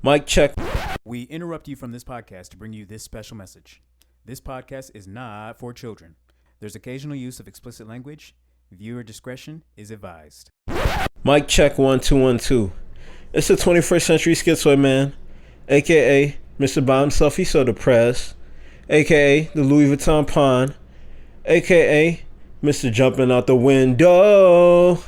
Mic check. We interrupt you from this podcast to bring you this special message. This podcast is not for children. There's occasional use of explicit language. Viewer discretion is advised. Mic check 1 2 1 2. It's the 21st century Schizoid man, aka Mr. By himself, he's so depressed, aka the Louis Vuitton pawn, aka Mr. Jumping Out the Window.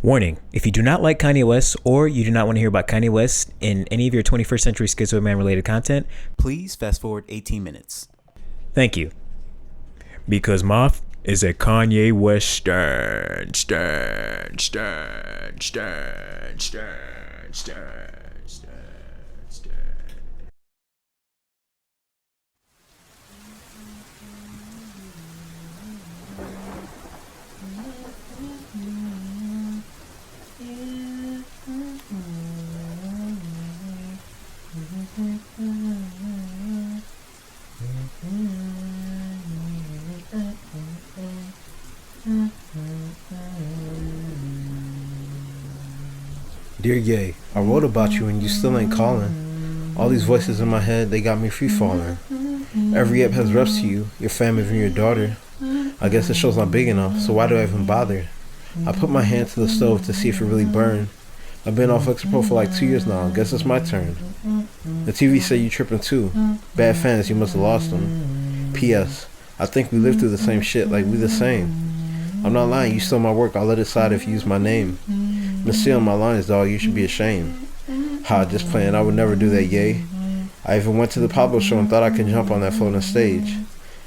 Warning, if you do not like Kanye West or you do not want to hear about Kanye West in any of your 21st century Schizoid man related content, please fast forward 18 minutes. Thank you. Because Moth is a Kanye West stan. Dear Ye, I wrote about you and you still ain't calling. All these voices in my head, they got me free falling. Every app has reps to you, your family and your daughter. I guess the show's not big enough, so why do I even bother? I put my hand to the stove to see if it really burned. I've been off Ep3 for like 2 years now, guess it's my turn. The TV said you tripping too. Bad fans, you must have lost them. P.S. I think we live through the same shit, like we the same. I'm not lying, you stole my work, I'll let it slide if you use my name. Been stealing my lines, dog, you should be ashamed. Ha, just playing, I would never do that, Ye. I even went to the Pablo show and thought I could jump on that floating stage.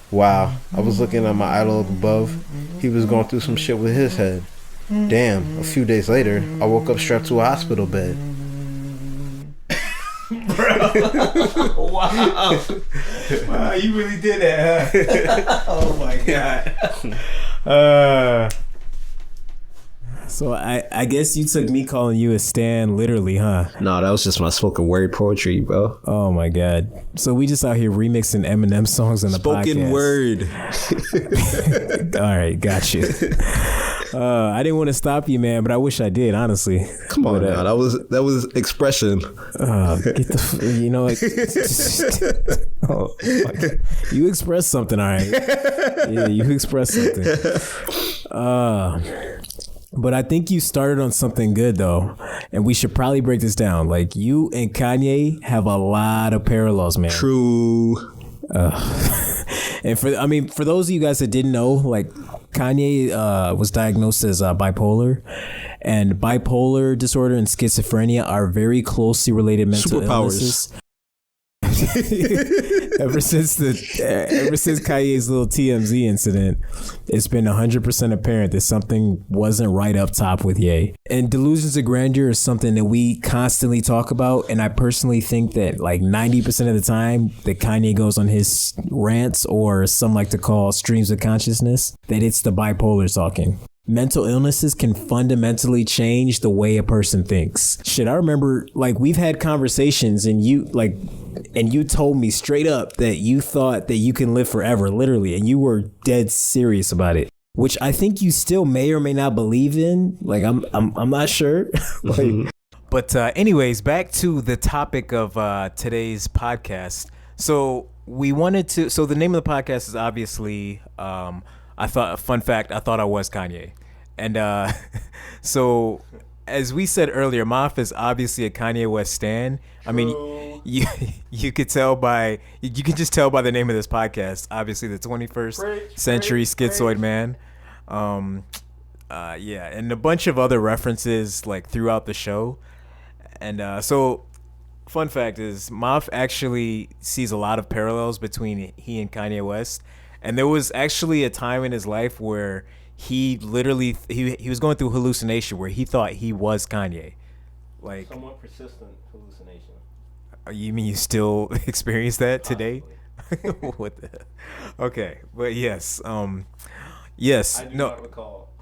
Wow, I was looking at my idol up above. He was going through some shit with his head. Damn, a few days later, I woke up strapped to a hospital bed. Bro. Wow, you really did that, huh? Oh my god. So I guess you took me calling you a stan literally, huh? No, that was just my spoken word poetry, bro. Oh my god. So we just out here remixing Eminem songs in the spoken podcast. Word. All right, got you. I didn't want to stop you, man, but I wish I did, honestly. Come on, now. That was expression. Get the, you know, oh, you expressed something, all right. Yeah, you expressed something. But I think you started on something good though, and we should probably break this down. Like, you and Kanye have a lot of parallels, man. True. And for those of you guys that didn't know, like, Kanye was diagnosed as bipolar, and bipolar disorder and schizophrenia are very closely related mental illnesses. Ever since Kanye's little TMZ incident, it's been 100% apparent that something wasn't right up top with Ye. And delusions of grandeur is something that we constantly talk about, and I personally think that like 90% of the time that Kanye goes on his rants, or some like to call streams of consciousness, that it's the bipolar talking. Mental illnesses can fundamentally change the way a person thinks. Shit, I remember, like, we've had conversations and you told me straight up that you thought that you can live forever, literally, and you were dead serious about it, which I think you still may or may not believe in. Like, I'm not sure. But anyways, back to the topic of today's podcast. So the name of the podcast is obviously, I thought I was Kanye. And so as we said earlier, Maf is obviously a Kanye West stan. I mean, you can just tell by the name of this podcast, obviously the 21st century Schizoid man. Yeah, and a bunch of other references like throughout the show. And so fun fact is, Maf actually sees a lot of parallels between he and Kanye West. And there was actually a time in his life where he literally he was going through hallucination where he thought he was Kanye. Like, somewhat persistent hallucination. You mean you still experience that today? What the? Okay, but yes, yes. I do not recall.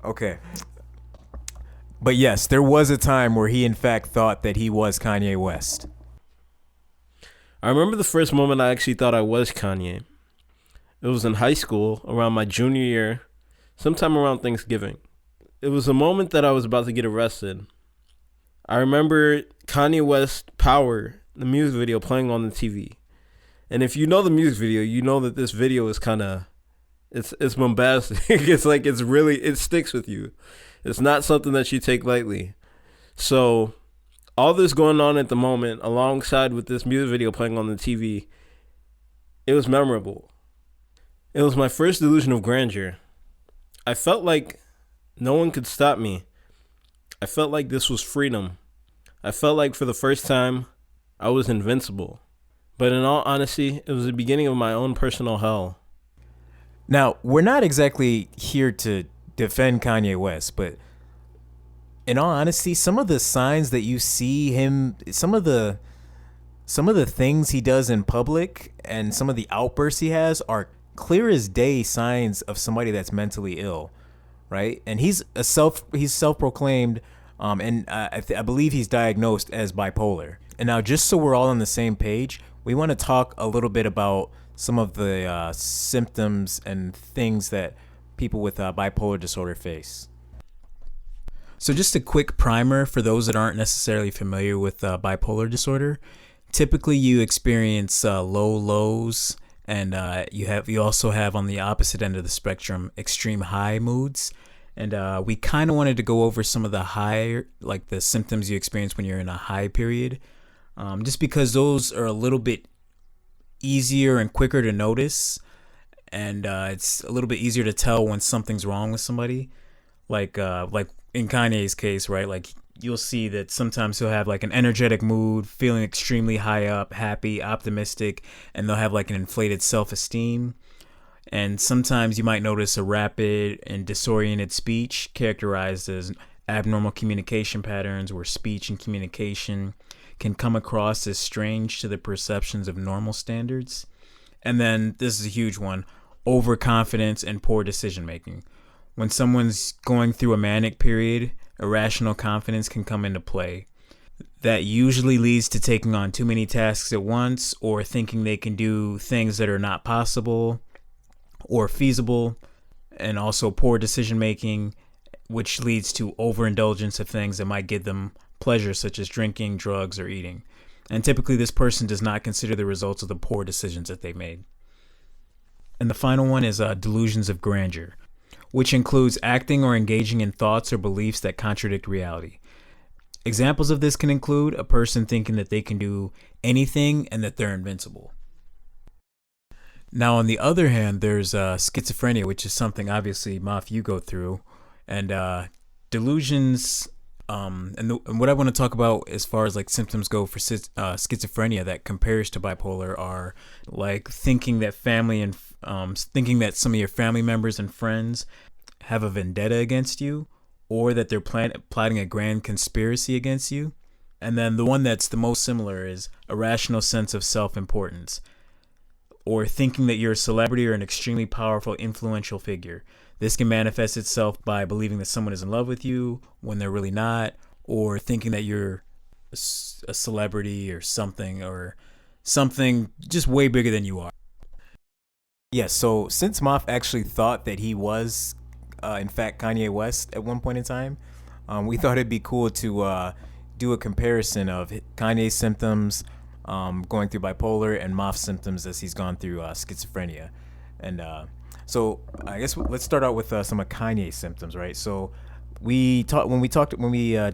Okay. But yes, there was a time where he in fact thought that he was Kanye West. I remember the first moment I actually thought I was Kanye. It was in high school, around my junior year, sometime around Thanksgiving. It was a moment that I was about to get arrested. I remember Kanye West Power, the music video playing on the TV. And if you know the music video, you know that this video is kind of, it's bombastic. It sticks with you. It's not something that you take lightly. So all this going on at the moment, alongside with this music video playing on the TV, it was memorable. It was my first delusion of grandeur. I felt like no one could stop me. I felt like this was freedom. I felt like for the first time, I was invincible. But in all honesty, it was the beginning of my own personal hell. Now, we're not exactly here to defend Kanye West, but in all honesty, some of the signs that you see him, some of the things he does in public and some of the outbursts he has are clear as day signs of somebody that's mentally ill, right? And he's self-proclaimed, and I believe he's diagnosed as bipolar. And now, just so we're all on the same page, we want to talk a little bit about some of the symptoms and things that people with bipolar disorder face. So just a quick primer for those that aren't necessarily familiar with bipolar disorder. Typically, you experience low lows, and you also have on the opposite end of the spectrum extreme high moods. And we kind of wanted to go over some of the higher, like the symptoms you experience when you're in a high period, just because those are a little bit easier and quicker to notice, and it's a little bit easier to tell when something's wrong with somebody. Like in Kanye's case, right? Like you'll see that sometimes he'll have like an energetic mood, feeling extremely high up, happy, optimistic, and they'll have like an inflated self-esteem. And sometimes you might notice a rapid and disoriented speech characterized as abnormal communication patterns, where speech and communication can come across as strange to the perceptions of normal standards. And then this is a huge one: overconfidence and poor decision making. When someone's going through a manic period, irrational confidence can come into play. That usually leads to taking on too many tasks at once, or thinking they can do things that are not possible or feasible, and also poor decision making, which leads to overindulgence of things that might give them pleasure, such as drinking, drugs, or eating. And typically this person does not consider the results of the poor decisions that they made. And the final one is delusions of grandeur, which includes acting or engaging in thoughts or beliefs that contradict reality. Examples of this can include a person thinking that they can do anything and that they're invincible. Now, on the other hand, there's schizophrenia, which is something obviously, Maf, you go through, and delusions. And what I want to talk about as far as like symptoms go for schizophrenia that compares to bipolar are like thinking that thinking that some of your family members and friends have a vendetta against you, or that they're plotting a grand conspiracy against you. And then the one that's the most similar is a rational sense of self-importance, or thinking that you're a celebrity or an extremely powerful, influential figure. This can manifest itself by believing that someone is in love with you when they're really not, or thinking that you're a celebrity or something just way bigger than you are. Yeah, so since Moff actually thought that he was, in fact, Kanye West at one point in time, we thought it'd be cool to do a comparison of Kanye's symptoms going through bipolar and Moff's symptoms as he's gone through schizophrenia. And so I guess let's start out with some of Kanye's symptoms, right? So when we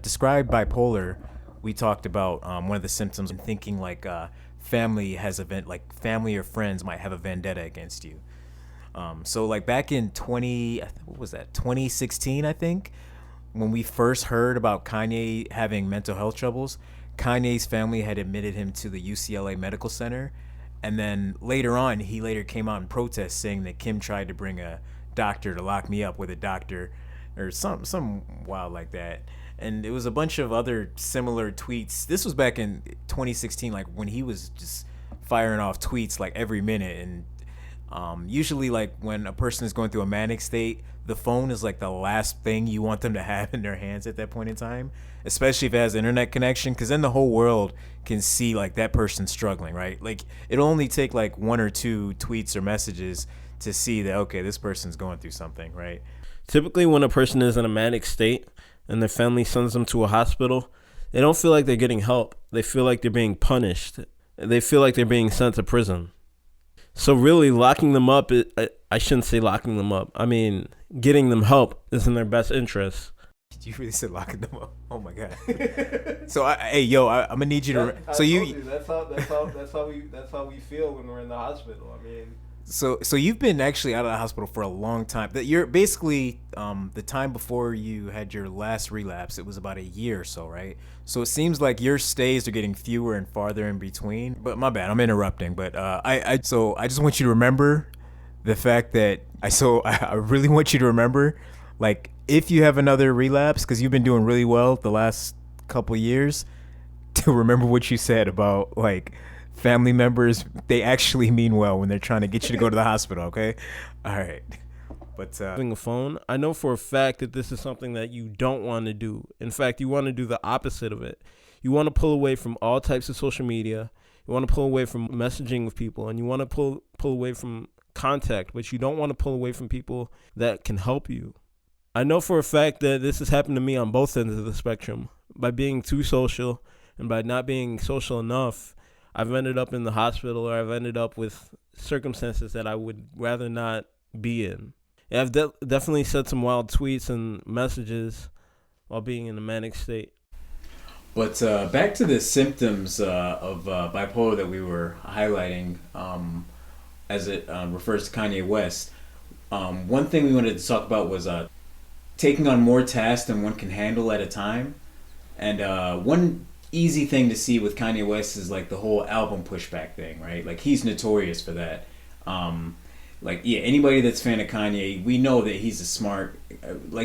described bipolar, we talked about one of the symptoms and thinking like family or friends might have a vendetta against you. So like back in 2016, I think, when we first heard about Kanye having mental health troubles, Kanye's family had admitted him to the UCLA Medical Center. And then later on, he came out in protest saying that Kim tried to bring a doctor to lock me up with a doctor or some wild like that. And it was a bunch of other similar tweets. This was back in 2016, like when he was just firing off tweets like every minute. And usually like when a person is going through a manic state, the phone is like the last thing you want them to have in their hands at that point in time, especially if it has internet connection, because then the whole world can see like that person's struggling, right? Like it'll only take like one or two tweets or messages to see that, okay, this person's going through something, right? Typically when a person is in a manic state and their family sends them to a hospital, They don't feel like they're getting help. They feel like they're being punished. They feel like they're being sent to prison. So really, locking them up, I shouldn't say locking them up. I mean, getting them help is in their best interest. You really said locking them up. Oh my god. So I'm gonna need you to. That's how we feel when we're in the hospital. I mean. So you've been actually out of the hospital for a long time. That you're basically the time before you had your last relapse. It was about a year or so, right? So it seems like your stays are getting fewer and farther in between. But my bad, I'm interrupting. But I just want you to remember the fact that I really want you to remember, like, if you have another relapse, because you've been doing really well the last couple of years, to remember what you said about, like, family members. They actually mean well when they're trying to get you to go to the hospital, okay? All right. But having a phone, I know for a fact that this is something that you don't want to do. In fact, you want to do the opposite of it. You want to pull away from all types of social media. You want to pull away from messaging with people, and you want to pull away from contact, but you don't want to pull away from people that can help you. I know for a fact that this has happened to me on both ends of the spectrum. By being too social and by not being social enough, I've ended up in the hospital, or I've ended up with circumstances that I would rather not be in. And I've definitely said some wild tweets and messages while being in a manic state. But back to the symptoms of bipolar that we were highlighting as it refers to Kanye West. One thing we wanted to talk about was taking on more tasks than one can handle at a time. And one easy thing to see with Kanye West is like the whole album pushback thing, right? Like, he's notorious for that. Anybody that's a fan of Kanye, we know that he's a smart,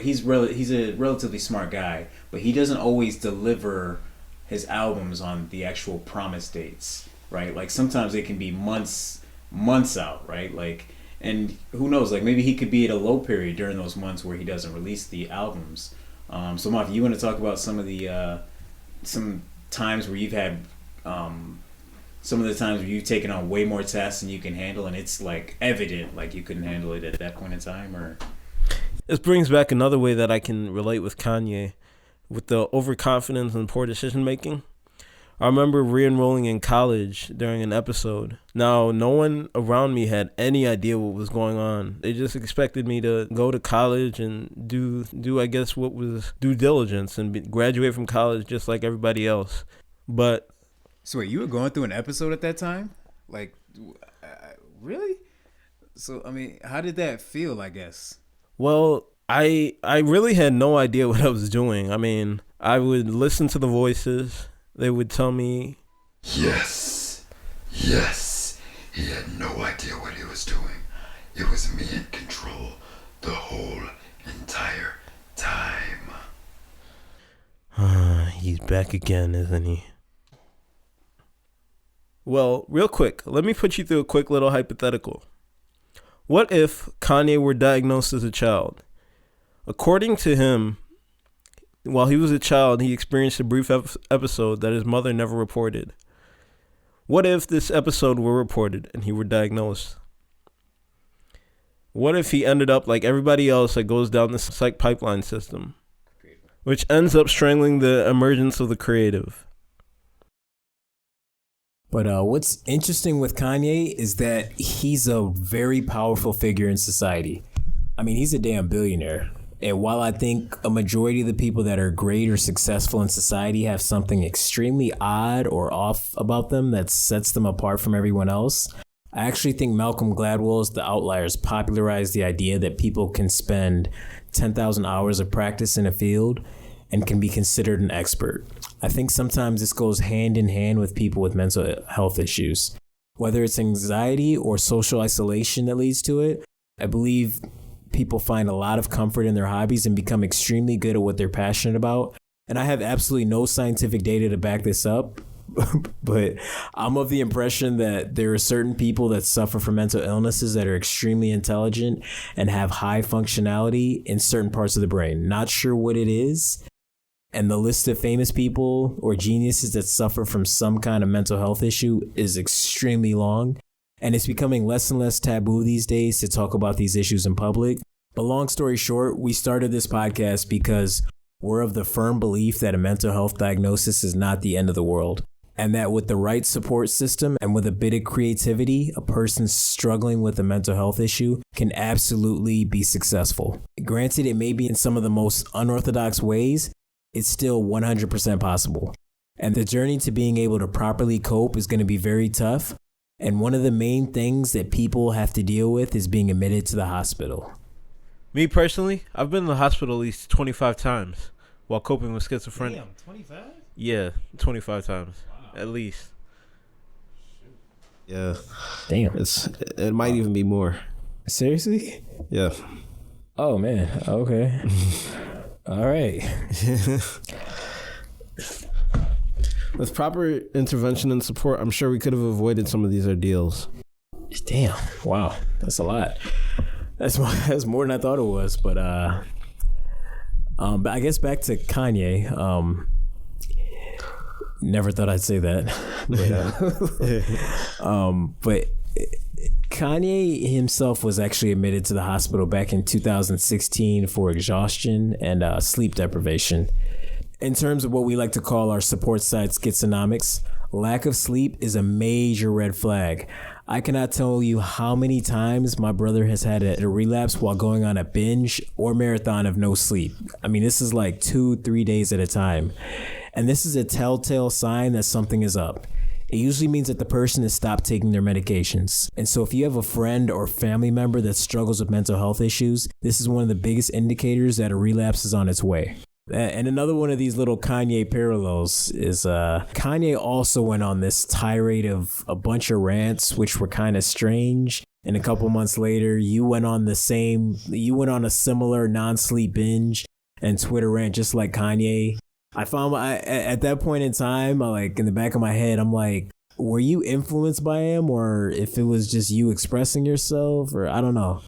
he's a relatively smart guy, but he doesn't always deliver his albums on the actual promise dates, right? Like, sometimes it can be months out, right? Like, and who knows, like, maybe he could be at a low period during those months where he doesn't release the albums. So Maf, you want to talk about some of the some times where you've had some of the times where you've taken on way more tasks than you can handle, and it's like evident like you couldn't handle it at that point in time? Or this brings back another way that I can relate with Kanye, with the overconfidence and poor decision making. I remember re-enrolling in college during an episode. Now, no one around me had any idea what was going on. They just expected me to go to college and do I guess what was due diligence and graduate from college just like everybody else. But so wait, you were going through an episode at that time? Like, really? So, I mean, how did that feel, I guess? Well, I really had no idea what I was doing. I mean, I would listen to the voices. They would tell me, Yes, he had no idea what he was doing. It was me in control the whole entire time. He's back again, isn't he? Well, real quick, let me put you through a quick little hypothetical. What if Kanye were diagnosed as a child? According to him, while he was a child, he experienced a brief episode that his mother never reported. What if this episode were reported and he were diagnosed? What if he ended up like everybody else that goes down the psych pipeline system, which ends up strangling the emergence of the creative? But what's interesting with Kanye is that he's a very powerful figure in society. I mean, he's a damn billionaire. And while I think a majority of the people that are great or successful in society have something extremely odd or off about them that sets them apart from everyone else, I actually think Malcolm Gladwell's The Outliers popularized the idea that people can spend 10,000 hours of practice in a field and can be considered an expert. I think sometimes this goes hand in hand with people with mental health issues. Whether it's anxiety or social isolation that leads to it, I believe people find a lot of comfort in their hobbies and become extremely good at what they're passionate about. And I have absolutely no scientific data to back this up, but I'm of the impression that there are certain people that suffer from mental illnesses that are extremely intelligent and have high functionality in certain parts of the brain. Not sure what it is. And the list of famous people or geniuses that suffer from some kind of mental health issue is extremely long. And it's becoming less and less taboo these days to talk about these issues in public. But long story short, we started this podcast because we're of the firm belief that a mental health diagnosis is not the end of the world, and that with the right support system and with a bit of creativity, a person struggling with a mental health issue can absolutely be successful. Granted, it may be in some of the most unorthodox ways, it's still 100% possible. And the journey to being able to properly cope is going to be very tough. And one of the main things that people have to deal with is being admitted to the hospital. Me personally, I've been in the hospital at least 25 times while coping with schizophrenia. Damn, 25? Yeah, 25 times. Wow. At least. Yeah. Damn. It might even be more. Seriously? Yeah. Oh, man. Okay. All right. With proper intervention and support, I'm sure we could have avoided some of these ordeals. Damn. Wow. That's a lot. That's more than I thought it was. But I guess back to Kanye. Never thought I'd say that. But Kanye himself was actually admitted to the hospital back in 2016 for exhaustion and sleep deprivation. In terms of what we like to call our support side schizonomics, lack of sleep is a major red flag. I cannot tell you how many times my brother has had a relapse while going on a binge or marathon of no sleep. I mean, this is like 2-3 days at a time. And this is a telltale sign that something is up. It usually means that the person has stopped taking their medications. And so if you have a friend or family member that struggles with mental health issues, this is one of the biggest indicators that a relapse is on its way. And another one of these little Kanye parallels is Kanye also went on this tirade of a bunch of rants, which were kind of strange. And a couple months later, you went on a similar non-sleep binge and Twitter rant just like Kanye. I found at that point in time, like in the back of my head, I'm like, were you influenced by him, or if it was just you expressing yourself, or I don't know.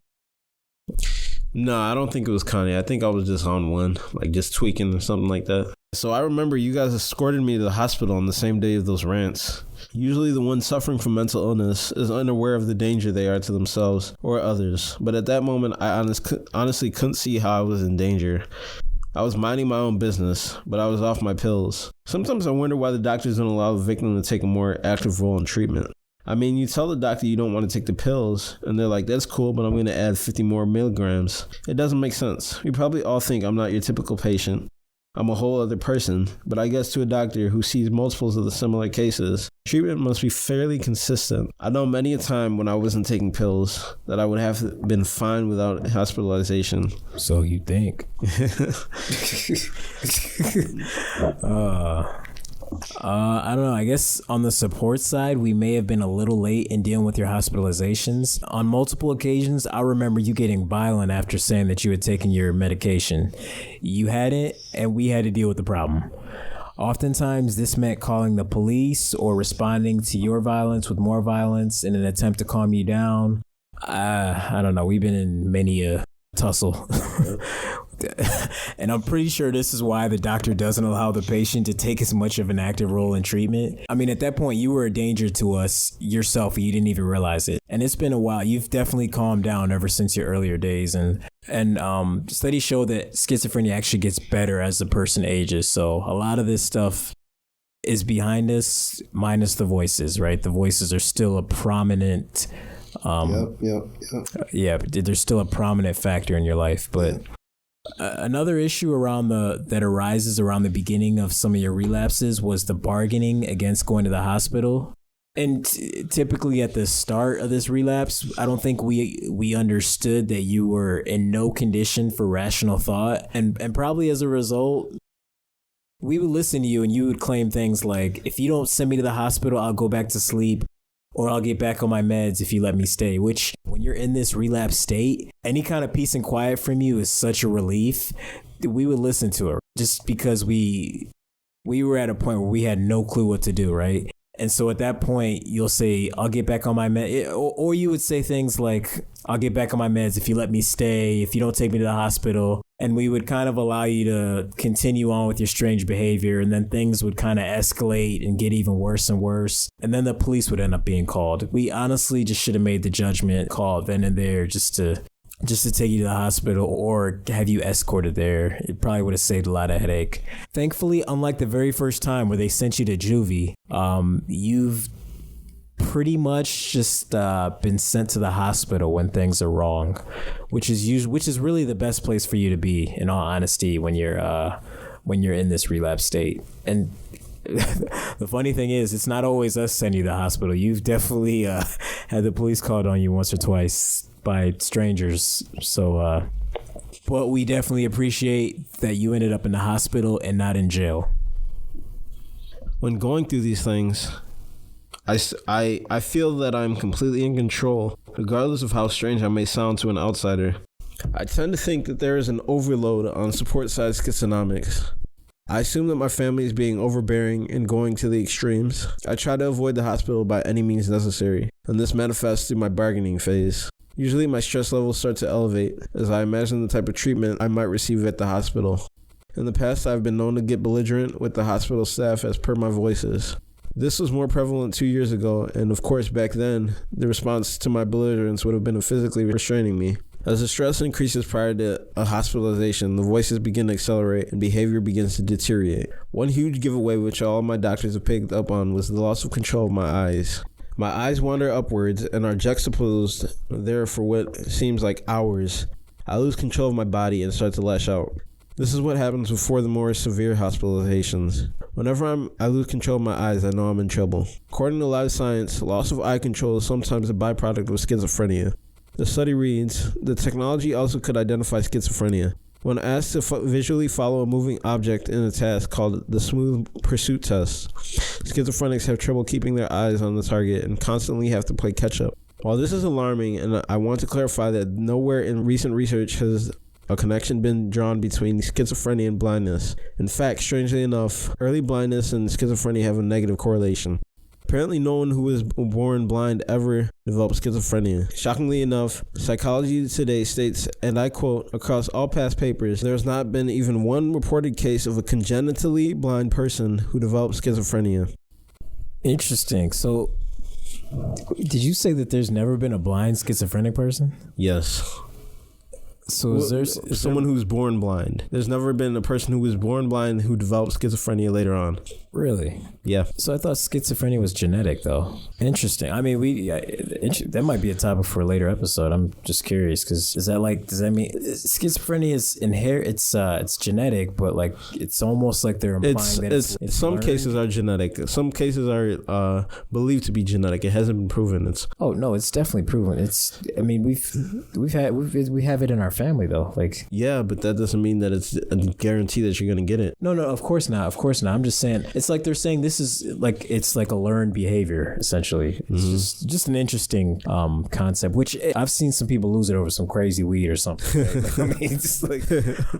No, I don't think it was Kanye. I think I was just on one, like just tweaking or something like that. So I remember you guys escorted me to the hospital on the same day of those rants. Usually the one suffering from mental illness is unaware of the danger they are to themselves or others. But at that moment, I honestly couldn't see how I was in danger. I was minding my own business, but I was off my pills. Sometimes I wonder why the doctors don't allow the victim to take a more active role in treatment. I mean, you tell the doctor you don't want to take the pills, and they're like, that's cool, but I'm going to add 50 more milligrams. It doesn't make sense. We probably all think I'm not your typical patient. I'm a whole other person, but I guess to a doctor who sees multiples of the similar cases, treatment must be fairly consistent. I know many a time when I wasn't taking pills that I would have been fine without hospitalization. So you think. I don't know. I guess on the support side, we may have been a little late in dealing with your hospitalizations. On multiple occasions, I remember you getting violent after saying that you had taken your medication. You hadn't, and we had to deal with the problem. Oftentimes, this meant calling the police or responding to your violence with more violence in an attempt to calm you down. I don't know. We've been in many a tussle. And I'm pretty sure this is why the doctor doesn't allow the patient to take as much of an active role in treatment. I mean, at that point, you were a danger to us yourself, and you didn't even realize it. And it's been a while. You've definitely calmed down ever since your earlier days. And studies show that schizophrenia actually gets better as the person ages. So a lot of this stuff is behind us, minus the voices, right? The voices are still a prominent... Yeah, there's still a prominent factor in your life, but another issue that arises around the beginning of some of your relapses was the bargaining against going to the hospital. And typically at the start of this relapse, I don't think we understood that you were in no condition for rational thought, and probably as a result, we would listen to you and you would claim things like, if you don't send me to the hospital, I'll go back to sleep. Or I'll get back on my meds if you let me stay, which when you're in this relapse state, any kind of peace and quiet from you is such a relief. We would listen to it just because we were at a point where we had no clue what to do, right? And so at that point, you'll say, I'll get back on my meds. Or you would say things like, I'll get back on my meds if you let me stay, if you don't take me to the hospital. And we would kind of allow you to continue on with your strange behavior. And then things would kind of escalate and get even worse and worse. And then the police would end up being called. We honestly just should have made the judgment call then and there just to just to take you to the hospital or have you escorted there. It probably would have saved a lot of headache. Thankfully, unlike the very first time where they sent you to juvie, you've pretty much just been sent to the hospital when things are wrong, which is really the best place for you to be, in all honesty, when you're in this relapse state. And the funny thing is, it's not always us sending you to the hospital. You've definitely had the police called on you once or twice by strangers. So, but we definitely appreciate that you ended up in the hospital and not in jail. When going through these things, I feel that I'm completely in control, regardless of how strange I may sound to an outsider. I tend to think that there is an overload on support side schizonomics. I assume that my family is being overbearing and going to the extremes. I try to avoid the hospital by any means necessary, and this manifests through my bargaining phase. Usually my stress levels start to elevate as I imagine the type of treatment I might receive at the hospital. In the past, I've been known to get belligerent with the hospital staff as per my voices. This was more prevalent 2 years ago, and of course back then, the response to my belligerence would have been physically restraining me. As the stress increases prior to a hospitalization, the voices begin to accelerate and behavior begins to deteriorate. One huge giveaway which all my doctors have picked up on was the loss of control of my eyes. My eyes wander upwards and are juxtaposed there for what seems like hours. I lose control of my body and start to lash out. This is what happens before the more severe hospitalizations. Whenever I lose control of my eyes, I know I'm in trouble. According to live science, loss of eye control is sometimes a byproduct of schizophrenia. The study reads, the technology also could identify schizophrenia. When asked to visually follow a moving object in a task called the smooth pursuit test, schizophrenics have trouble keeping their eyes on the target and constantly have to play catch up. While this is alarming, and I want to clarify that nowhere in recent research has a connection been drawn between schizophrenia and blindness. In fact, strangely enough, early blindness and schizophrenia have a negative correlation. Apparently no one who was born blind ever developed schizophrenia. Shockingly enough, Psychology Today states, and I quote, across all past papers, there has not been even one reported case of a congenitally blind person who developed schizophrenia. Interesting. So, did you say that there's never been a blind schizophrenic person? Yes. So is someone who's born blind? There's never been a person who was born blind who developed schizophrenia later on. Really? Yeah. So I thought schizophrenia was genetic, though. Interesting. I mean, that might be a topic for a later episode. I'm just curious because does that mean schizophrenia is it's genetic, but like it's almost like they're implying that it's some learned? cases are genetic. Some cases are believed to be genetic. It hasn't been proven. It's definitely proven. We have it in our family though. Like yeah, but that doesn't mean that it's a guarantee that you're gonna get it. No, of course not. I'm just saying it's like they're saying this is like it's like a learned behavior essentially. It's just an interesting concept, which I've seen some people lose it over some crazy weed or something. Right? Like, I mean, just like,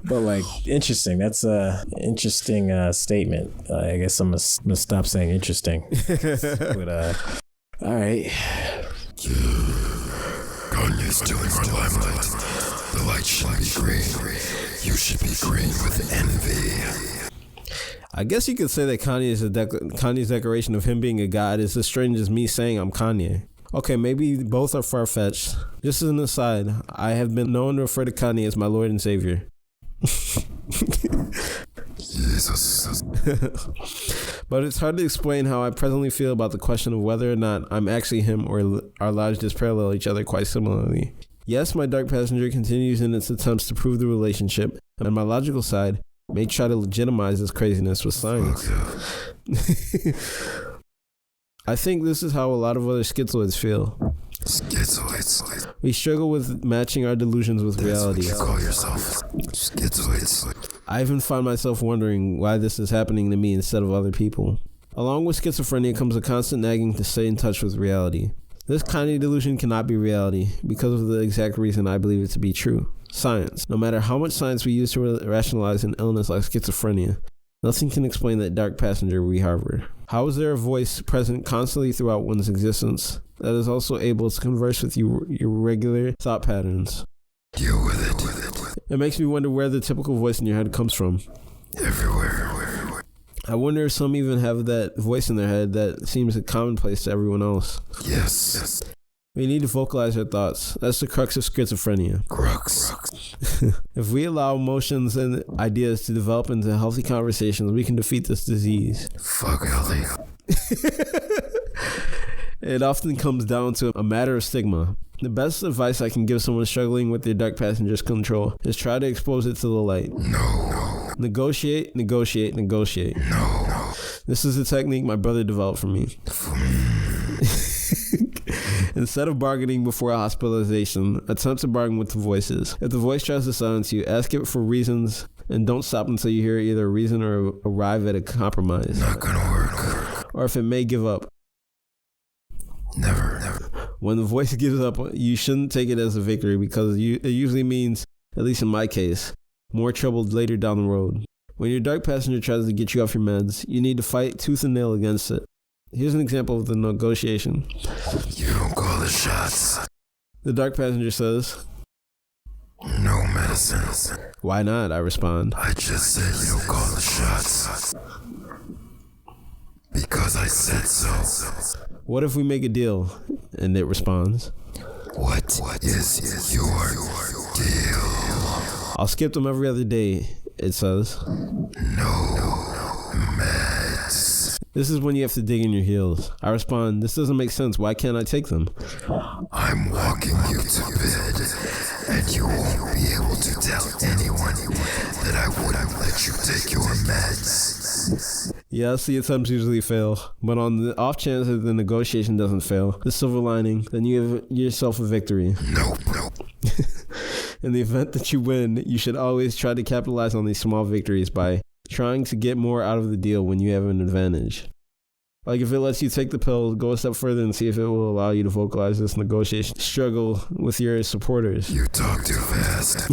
but like interesting. That's a interesting statement. I guess I'm gonna stop saying interesting. But all right. Kanye's doing our limelight. The light should be green. You should be green with envy. I guess you could say that Kanye's declaration of him being a god is as strange as me saying I'm Kanye. Okay, maybe both are far-fetched. Just as an aside, I have been known to refer to Kanye as my Lord and Savior. Jesus. But it's hard to explain how I presently feel about the question of whether or not I'm actually him or our lives just parallel each other quite similarly. Yes, my dark passenger continues in its attempts to prove the relationship, and my logical side may try to legitimize this craziness with science. I think this is how a lot of other schizoids feel. Schizoids. We struggle with matching our delusions with reality. That's what you call yourself. Schizoids. I even find myself wondering why this is happening to me instead of other people. Along with schizophrenia comes a constant nagging to stay in touch with reality. This kind of delusion cannot be reality because of the exact reason I believe it to be true. Science. No matter how much science we use to rationalize an illness like schizophrenia, nothing can explain that dark passenger we harbor. How is there a voice present constantly throughout one's existence that is also able to converse with your regular thought patterns? Deal with it. It makes me wonder where the typical voice in your head comes from. Everywhere. I wonder if some even have that voice in their head that seems commonplace to everyone else. Yes. We need to vocalize our thoughts. That's the crux of schizophrenia. Crux. If we allow emotions and ideas to develop into healthy conversations, we can defeat this disease. Fuck healthy. It often comes down to a matter of stigma. The best advice I can give someone struggling with their dark passenger's control is try to expose it to the light. No. Negotiate, negotiate, negotiate. No. This is a technique my brother developed for me. Instead of bargaining before a hospitalization, attempt to bargain with the voices. If the voice tries to silence you, ask it for reasons and don't stop until you hear either a reason or arrive at a compromise. Not gonna work. Or if it may give up. Never. When the voice gives up, you shouldn't take it as a victory because it usually means, at least in my case, more trouble later down the road. When your dark passenger tries to get you off your meds, you need to fight tooth and nail against it. Here's an example of the negotiation. You don't call the shots. The dark passenger says, No medicine. Why not? I respond. I just said you don't call the shots. Because I said so. What if we make a deal? And it responds, What is your deal? I'll skip them every other day, it says. No meds. This is when you have to dig in your heels. I respond, this doesn't make sense. Why can't I take them? I'm walking you to bed, and you won't be able to tell anyone that I wouldn't let you take your meds. Yes, the attempts usually fail, but on the off chance that the negotiation doesn't fail, the silver lining, then you have yourself a victory. Nope. In the event that you win, you should always try to capitalize on these small victories by trying to get more out of the deal when you have an advantage. Like if it lets you take the pill, go a step further and see if it will allow you to vocalize this negotiation struggle with your supporters. You talk too fast.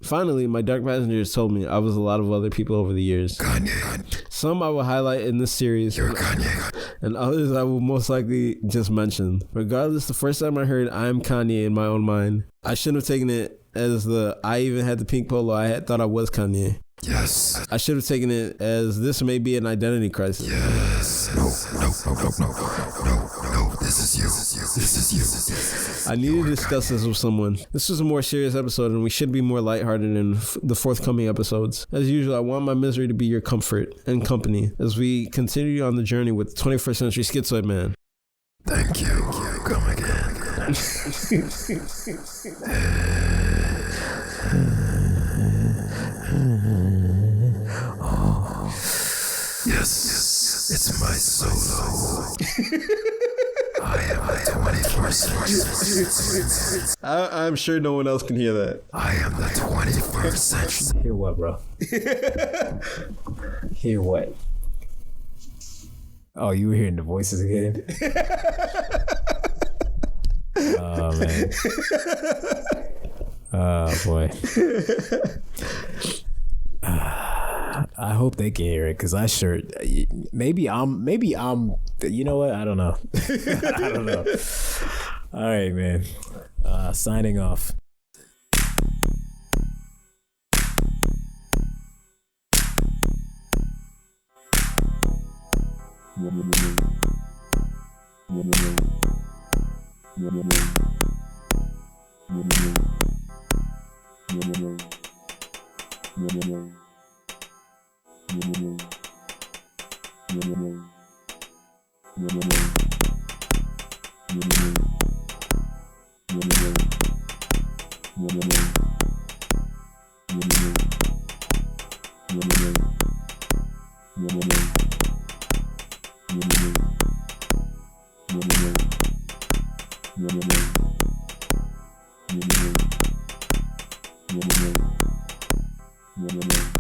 Finally, my dark passengers told me I was a lot of other people over the years. Kanye. Some I will highlight in this series, You're Kanye. and others I will most likely just mention. Regardless, the first time I heard I'm Kanye in my own mind, I shouldn't have taken it as I even had the pink polo, I had thought I was Kanye. Yes. I should have taken it as this may be an identity crisis. Yes. No. This is you. I need to discuss this with someone. This was a more serious episode and we should be more lighthearted in the forthcoming episodes. As usual, I want my misery to be your comfort and company as we continue on the journey with 21st Century Schizoid Man. Thank you. Come again. Yes, it's my solo. I am the 21st century. I'm sure no one else can hear that. I am the 21st century. Hear what, bro? Hear what? Oh, you were hearing the voices again? Oh, man. Oh, boy. I hope they can hear it because I sure maybe I'm you know what, I don't know. I don't know. All right, man, signing off. Yeah.